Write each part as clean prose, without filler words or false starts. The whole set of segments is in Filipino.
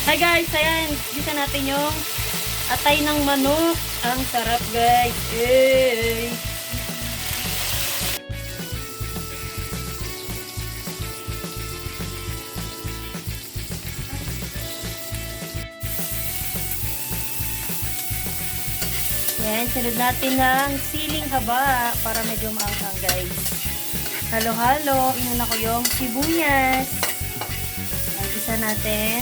Hi guys, ayan, gisa natin yung atay ng manok. Ang sarap guys. Yay! Yan, sunod natin ng siling haba para medyo maanghang guys. Halo-halo, inuna ko yung sibuyas. Yan, gisa natin.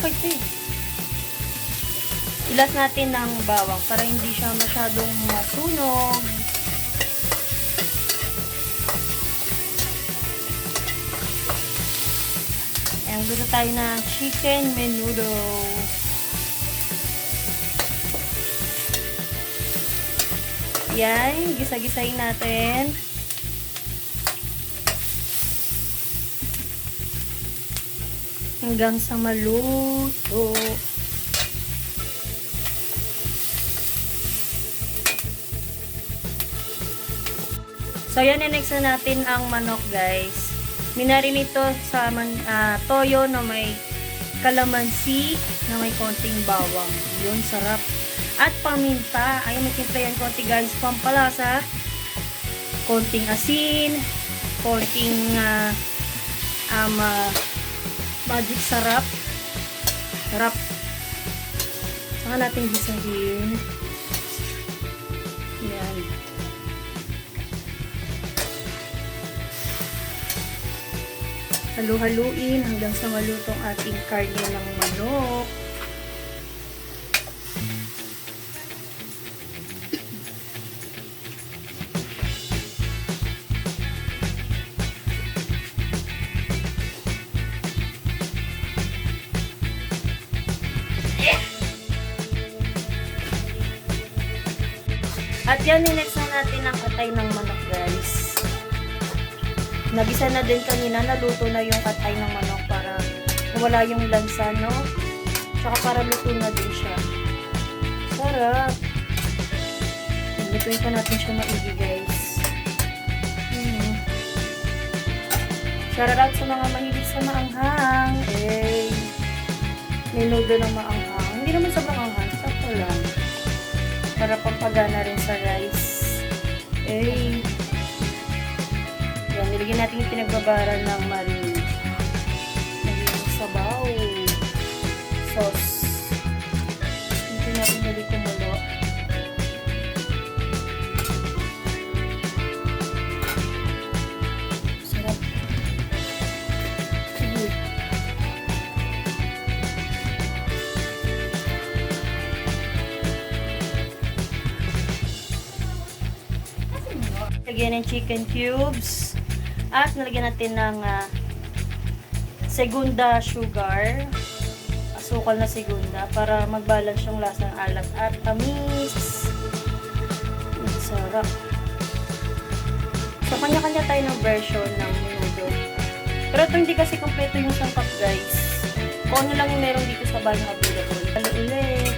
Okay. Ilas natin ng bawang para hindi siya masyadong masunog. Ayan, gusto tayo na chicken menudo. Yan, gisa-gisahin natin. Hanggang sa maluto. So, yan, next na natin ang manok, guys. Minarin ito sa toyo na may kalamansi, na may konting bawang. Yun, sarap. At paminta. Ayun, may timpla yan konti, guys. Pampalasa. Konting asin. Konting magic sarap. Sarap. Saka natin gisahin. Yan. Halu-haluin hanggang sa malutong ating karne ng manok. At yan, next na natin ang atay ng manok, guys. Nagisa na din kanina, naluto na yung atay ng manok para wala yung lansa, no? Tsaka para luto na din siya. Sarap! Lutuin pa natin siya maigi, guys. Shout out sa mga mahilig sa maanghang. Eh, menudo ng maanghang. Hindi naman sobrang anghang, sakto lang. Para pampagana rin sa rice. Eh, yan, nilagyan natin yung pinagbabaran ng marin. Naging sabaw. Sauce. Hindi natin nali kumulo. Sarap. Sige. Lagyan ng chicken cubes. At nalagyan natin ng segunda sugar. Asukal na segunda para mag-balance yung lasa ng alat at tamis. Sarap. So, kanya-kanya tayo ng version ng menudo. Pero ito hindi kasi kompleto yung sangkap, guys. Kung ano lang yung meron dito sa bahay na available. Halo ulit.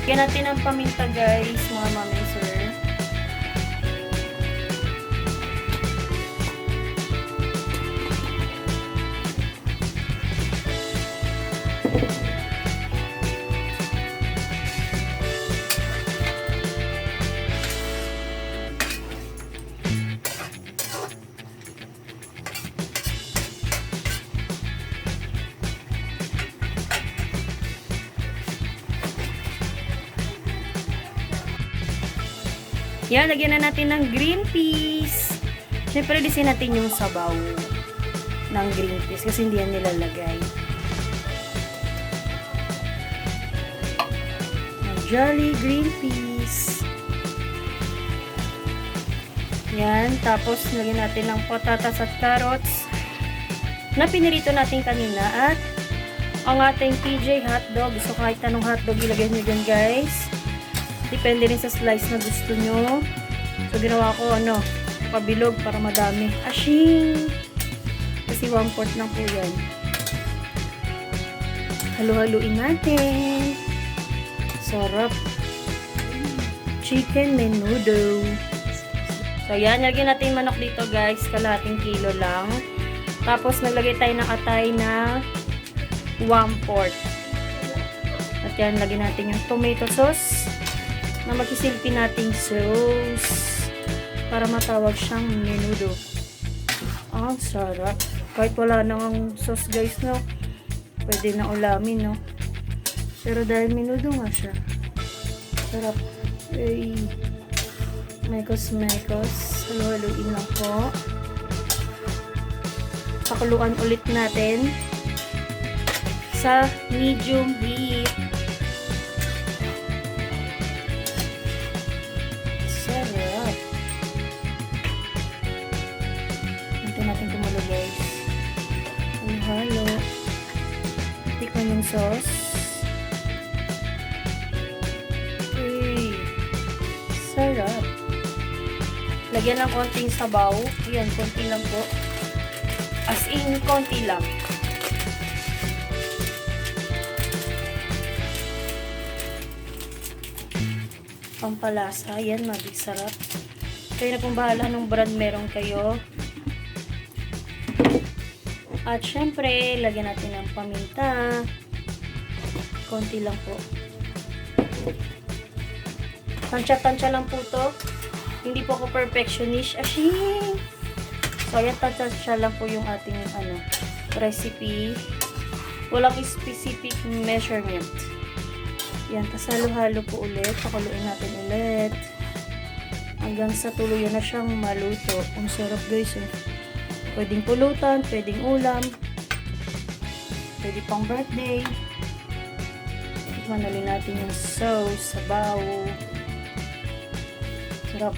Lagyan natin ang paminta, guys, mga mami, sir. Yan, lagyan na natin ng green peas. Siyempre, disin natin yung sabaw ng green peas kasi hindi yan nilalagay. Jolly green peas. Yan, tapos lagyan natin ng patatas at carrots na pinirito natin kanina at ang ating TJ hotdog. So, kahit anong hotdog ilagay nyo dyan, guys. Depende rin sa slice na gusto nyo. So, ginawa ko, pabilog para madami. Ashing! Kasi 1/4 lang po yan. Halu-haluin natin. Sarap. Chicken menudo. So, yan. Lagyan natin manok dito, guys. Kalahating kilo lang. Tapos, naglagay tayo ng atay na 1/4. At yan, lagyan natin yung tomato sauce na magsisilpi nating sauce para matawag siyang menudo. Ang sarap. Kahit wala nang sauce, guys, no? Pwede na ulamin, no? Pero dahil menudo nga siya. Sarap. Ay. Mekos-mekos. Halu-haluin lang po. Pakuluan ulit natin sa medium heat. Sarap. Hintayin natin kumulo, guys. Halo. Tikman yung sauce. Uy. Sarap. Lagyan ng konting sabaw. Ayan, konti lang po. As in, konti lang. Pampalasa. Ayan, sarap. Kayo na pong bahala ng brand meron kayo. At syempre, lagyan natin ng paminta. Konti lang po. Tansya-tansya lang po to. Hindi po ako perfectionist. Ashing! So, ayan, tansya lang po yung ating recipe. Walang specific measurement. Yan, tas halo-halo po ulit. Pakuluin natin ulit. Hanggang sa tuluyan na siyang maluto. Ang sarap, guys, eh. Pwedeng pulutan, pwedeng ulam. Pwede pang birthday. Tikman ulit natin yung sauce, sabaw. Sarap.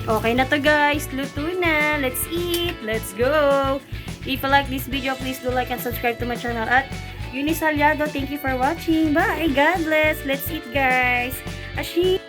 Okay na to, guys. Luto na. Let's eat. Let's go. If you like this video, please do like and subscribe to my channel at Eunice Aliado. Thank you for watching. Bye. God bless. Let's eat, guys. Ashi.